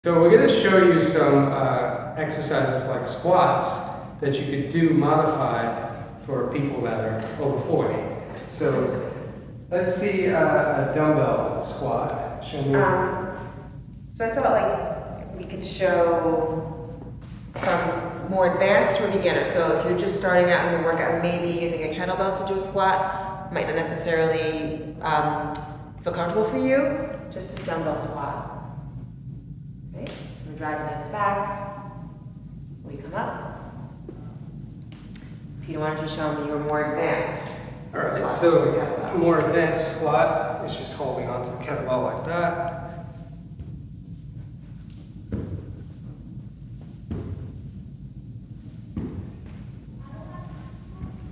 So we're going to show you some exercises like squats that you could do modified for people that are over 40. So let's see a dumbbell squat. Show me. So I thought like we could show from more advanced to a beginner. So if you're just starting out in your workout, maybe using a kettlebell to do a squat might not necessarily feel comfortable for you. Just a dumbbell squat. Okay, so we're driving legs back. We come up. Peter, why don't you show me your more advanced? All right, squat. so a more advanced squat is just holding onto the kettlebell like that.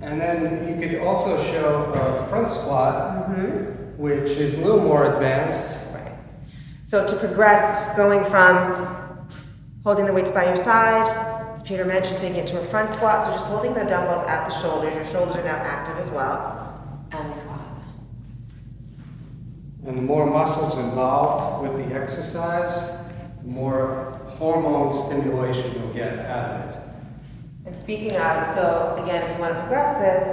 And then you could also show a front squat, which is a little more advanced. Right. So to progress, going from holding the weights by your side, as Peter mentioned, taking it to a front squat. So just holding the dumbbells at the shoulders. Your shoulders are now active as well. And we squat. And the more muscles involved with the exercise, the more hormone stimulation you'll get out of it. And speaking of, so again, if you want to progress this,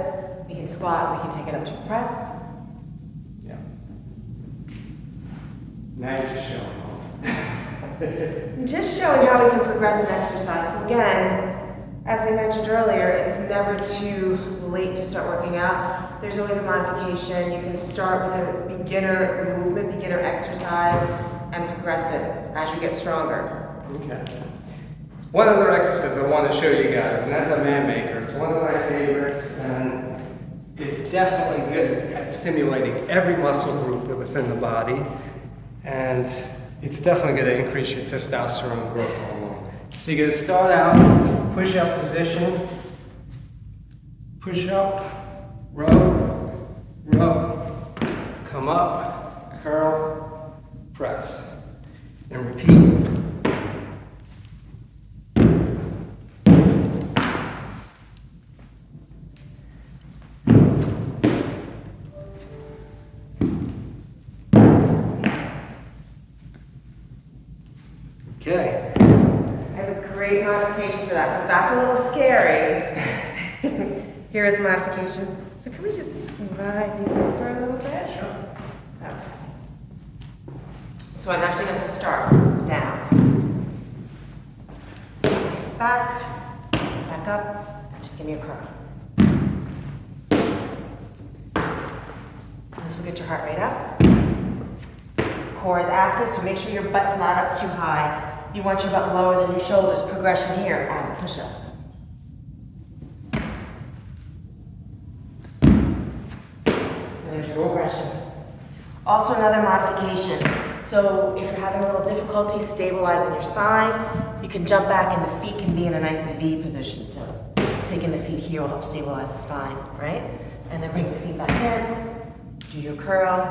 we can squat, we can take it up to press. Yeah. Now you're just showing off. Just showing how we can progress an exercise. So again, as we mentioned earlier, it's never too late to start working out. There's always a modification. You can start with a beginner movement, beginner exercise, and progress it as you get stronger. Okay. One other exercise I want to show you guys, and that's a man maker. It's one of my favorites, and it's definitely good at stimulating every muscle group within the body, and it's definitely going to increase your testosterone growth hormone. So you're going to start out, push-up position, push-up, row, row, come up, curl, press, and repeat. Okay. I have a great modification for that. So that's a little scary. Here is the modification. So can we just slide these over a little bit? Sure. Okay. So I'm actually going to start down. Back up, and just give me a curl. This will get your heart rate up. Core is active, so make sure your butt's not up too high. You want your butt lower than your shoulders. Progression here, and push up. There's your progression. Also another modification. So if you're having a little difficulty stabilizing your spine, you can jump back and the feet can be in a nice V position. So taking the feet here will help stabilize the spine, right? And then bring the feet back in, do your curl.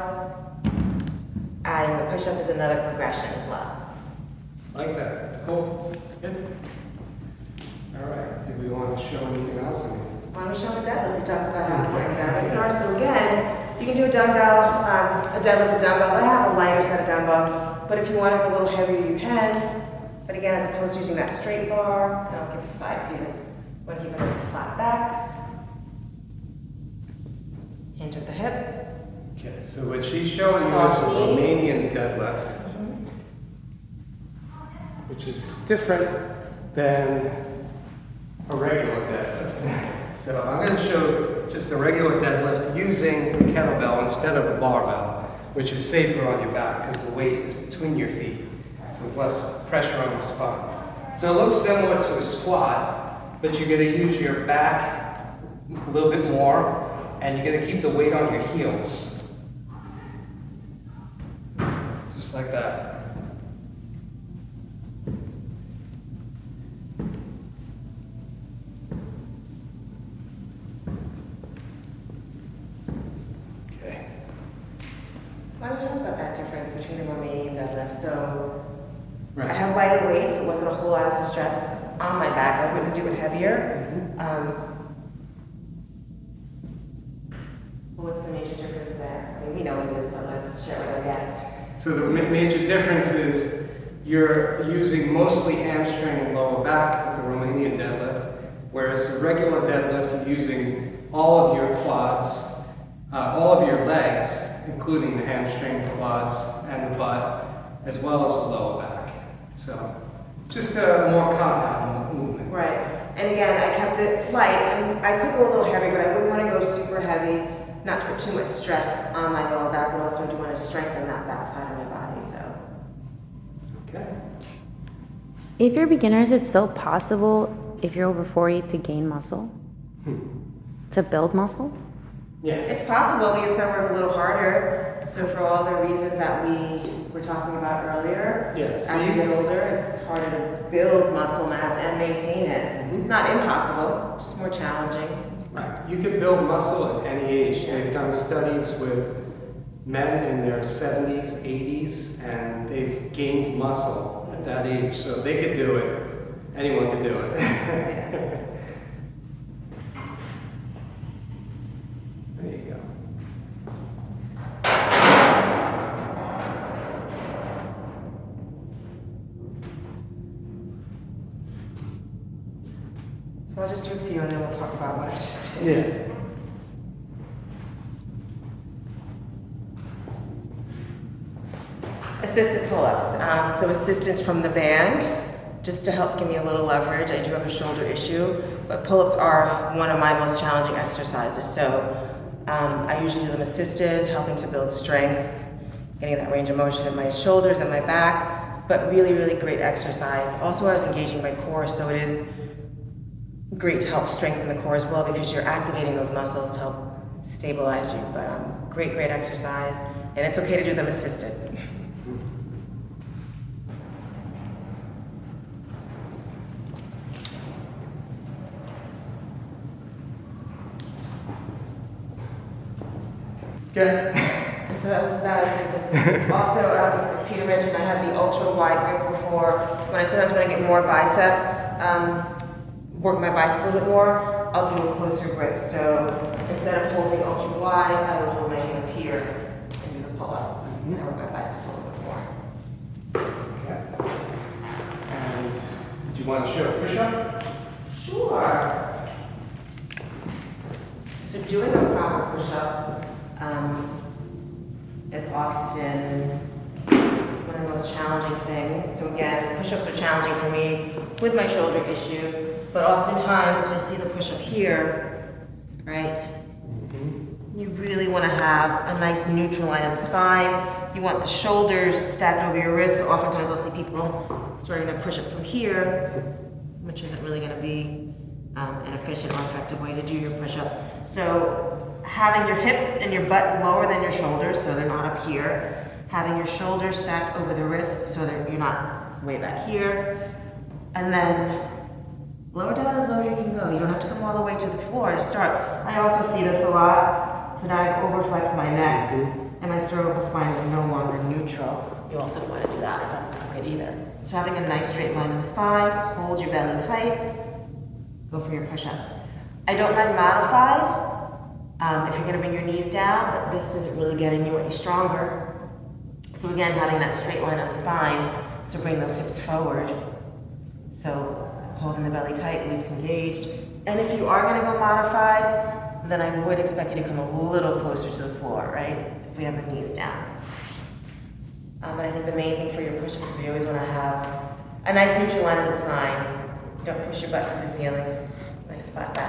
Adding the push-up is another progression as well. Like that. That's cool. Good. All right. Do we want to show anything else? Why don't we show a deadlift? We talked about how important deadlifts are. So again, you can do a dumbbell, a deadlift with dumbbells. I have a lighter set of dumbbells, but if you want to go a little heavier, you can. But again, as opposed to using that straight bar, and I'll give a side view. When keeping this flat back, hinge at the hip. Okay. So what she's showing you is a Romanian deadlift, which is different than a regular deadlift. So I'm going to show just a regular deadlift using a kettlebell instead of a barbell, which is safer on your back because the weight is between your feet. So there's less pressure on the spine. So it looks similar to a squat, but you're going to use your back a little bit more, and you're going to keep the weight on your heels. Just like that. Okay. Why don't we talk about that difference between the Romanian deadlift? So Right. I have lighter weights, so it wasn't a whole lot of stress on my back. I wouldn't do it heavier. What's the major difference there? I mean, we know what it is, but let's share with our guests. So the major difference is you're using mostly hamstring and lower back with the Romanian deadlift, whereas the regular deadlift, you're using all of your quads, all of your legs, including the hamstring, quads, and the butt, as well as the lower back. So, just a more compound movement. Right. And again, I kept it light. I could go a little heavy, but I wouldn't want to go super heavy, not to put too much stress on my lower back, but also to want to strengthen that back side of my body. So. Okay. If you're beginners, it's still possible, if you're over 40, to gain muscle? To build muscle? Yes. It's possible, we just gotta work a little harder. So for all the reasons that we were talking about earlier, Yes. as you get older, it's harder to build muscle mass and maintain it. Not impossible, just more challenging. Right. You can build muscle at any age. They've done studies with men in their 70s, 80s, and they've gained muscle at that age. So if they could do it, anyone could do it. Yeah. There you go. So I'll just do a few and then we'll talk about what I just did. Yeah. Assisted pull-ups. So assistance from the band, just to help give me a little leverage. I do have a shoulder issue, but pull-ups are one of my most challenging exercises. So I usually do them assisted, helping to build strength, getting that range of motion in my shoulders and my back, but really, really great exercise. Also, I was engaging my core, so it is great to help strengthen the core as well because you're activating those muscles to help stabilize you. But great, great exercise, and it's okay to do them assisted. Okay. And so that was assistance. Also, as Peter mentioned, I had the ultra wide grip before. When I sometimes want to get more bicep, work my biceps a little bit more, I'll do a closer grip. So instead of holding ultra wide, I will hold my hands here and do the pull up. And I work my biceps a little bit more. Okay. And do you want to show a push-up? Sure. So doing a proper push-up is often one of the most challenging things. So again, push-ups are challenging for me with my shoulder issue, but oftentimes you'll see the push-up here, right? You really want to have a nice neutral line of the spine. You want the shoulders stacked over your wrists. So oftentimes I'll see people starting their push-up from here, which isn't really going to be an efficient or effective way to do your push-up. So having your hips and your butt lower than your shoulders, so they're not up here. Having your shoulders stacked over the wrists, so that you're not way back here. And then lower down as low as you can go. You don't have to come all the way to the floor to start. I also see this a lot. So now I've overflexed my neck, and my cervical spine is no longer neutral. You also don't want to do that. That's not good either. So having a nice straight line in the spine, hold your belly tight, go for your push-up. I don't mind modified. If you're going to bring your knees down, but this isn't really getting you any stronger. So again, having that straight line on the spine, so bring those hips forward. So holding the belly tight, glutes engaged. And if you are going to go modified, then I would expect you to come a little closer to the floor, right? If we have the knees down. But I think the main thing for your push-ups is we always want to have a nice neutral line of the spine. Don't push your butt to the ceiling. Nice flat back.